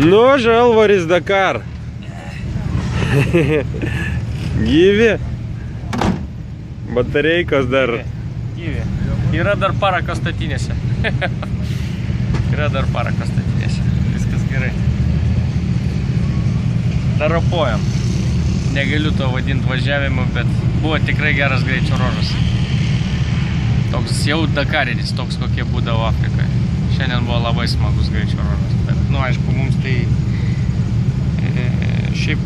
Nu, Žalvaris Dakar. Gyvi. Batareikos dar. Gyvi. Yra dar parako statinėse. Yra dar parako statinėse. Viskas gerai. Dar ropojam. Negaliu to vadinti važiavimu, bet buvo tikrai geras greičio ruožas. Toks jau dakarinis, toks kokie būdavo Afrikoje. Šiandien buvo labai smagus greičio ruožas. Bet, nu, aišku, mums tai šiaip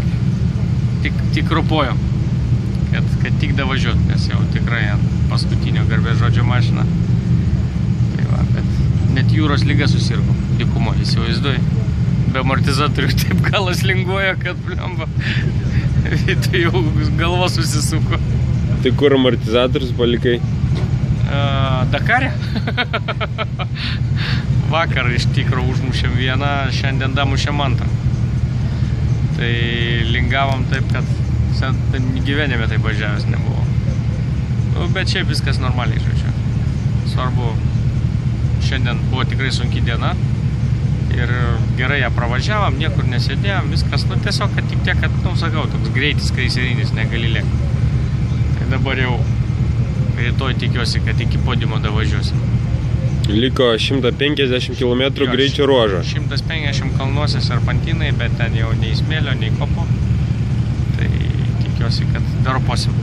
tik ropojom. Kad tik davažiuot, nes jau tikrai ant paskutinio garbės žodžio mašiną. Tai va, bet net jūros lyga susirgo, dykumo, įsivaizduoji. Be amortizatorių taip galas linguoja, kad blemba. Tai jau galva susisuko. Tai kur amortizatorius palikai? Dakare. Vakar iš tikro užmušėm vieną, šiandien damušėm antrą. Tai lingavom taip, kad gyvenime taip važiavęs nebuvo. Bet šiaip viskas normaliai, žodžiu. Svarbu, šiandien buvo tikrai sunki diena ir gerai ją pravažiavom, niekur nesėdėjom, viskas, nu tiesiog, kad tik tiek, kad, nu, sakau, toks greitis kreiserinis negali lėkti. Tai dabar jau rytoj tikiuosi, kad iki podiumo davažiuosim. Liko 150 km greičio ruožo. 150 kalnuose serpantinai, bet ten jau nei smėlio, nei kopo. Tai tikiuosi, kad daroposim.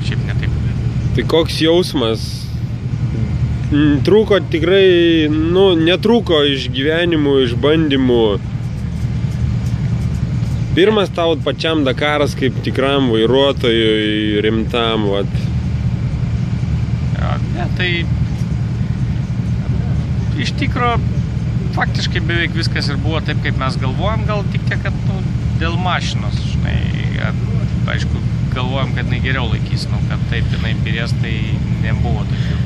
Šiaip ne taip. Tai koks jausmas? Trūko tikrai, nu, netrūko išgyvenimų, išbandymų. Pirmas tau pačiam Dakaras kaip tikram vairuotojui, rimtam, vat. Ja, ne, tai iš tikro faktiškai beveik viskas ir buvo taip, kaip mes galvojam, gal tik tiek, kad, nu, dėl mašinos, žinai, aišku, galvojam, kad jinai geriau laikys, nu, kad taip jinai birės, tai nebuvo tokių.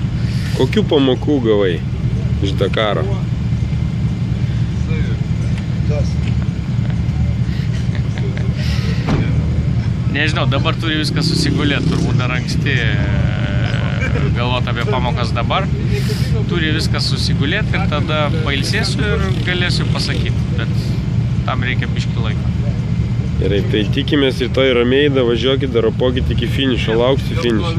Kokių pamokų gavai iš Dakaro? Nežinau, dabar turi viską susigulėti, turbūt dar anksti galvoti apie pamokas dabar. Turi viską susigulėti ir tada pailsėsiu ir galėsiu pasakyti, bet tam reikia biškį laiko. Gerai, tai tikimės rytoj ramiai, važiuokit, ropokit iki finišo, lauksiu finišo.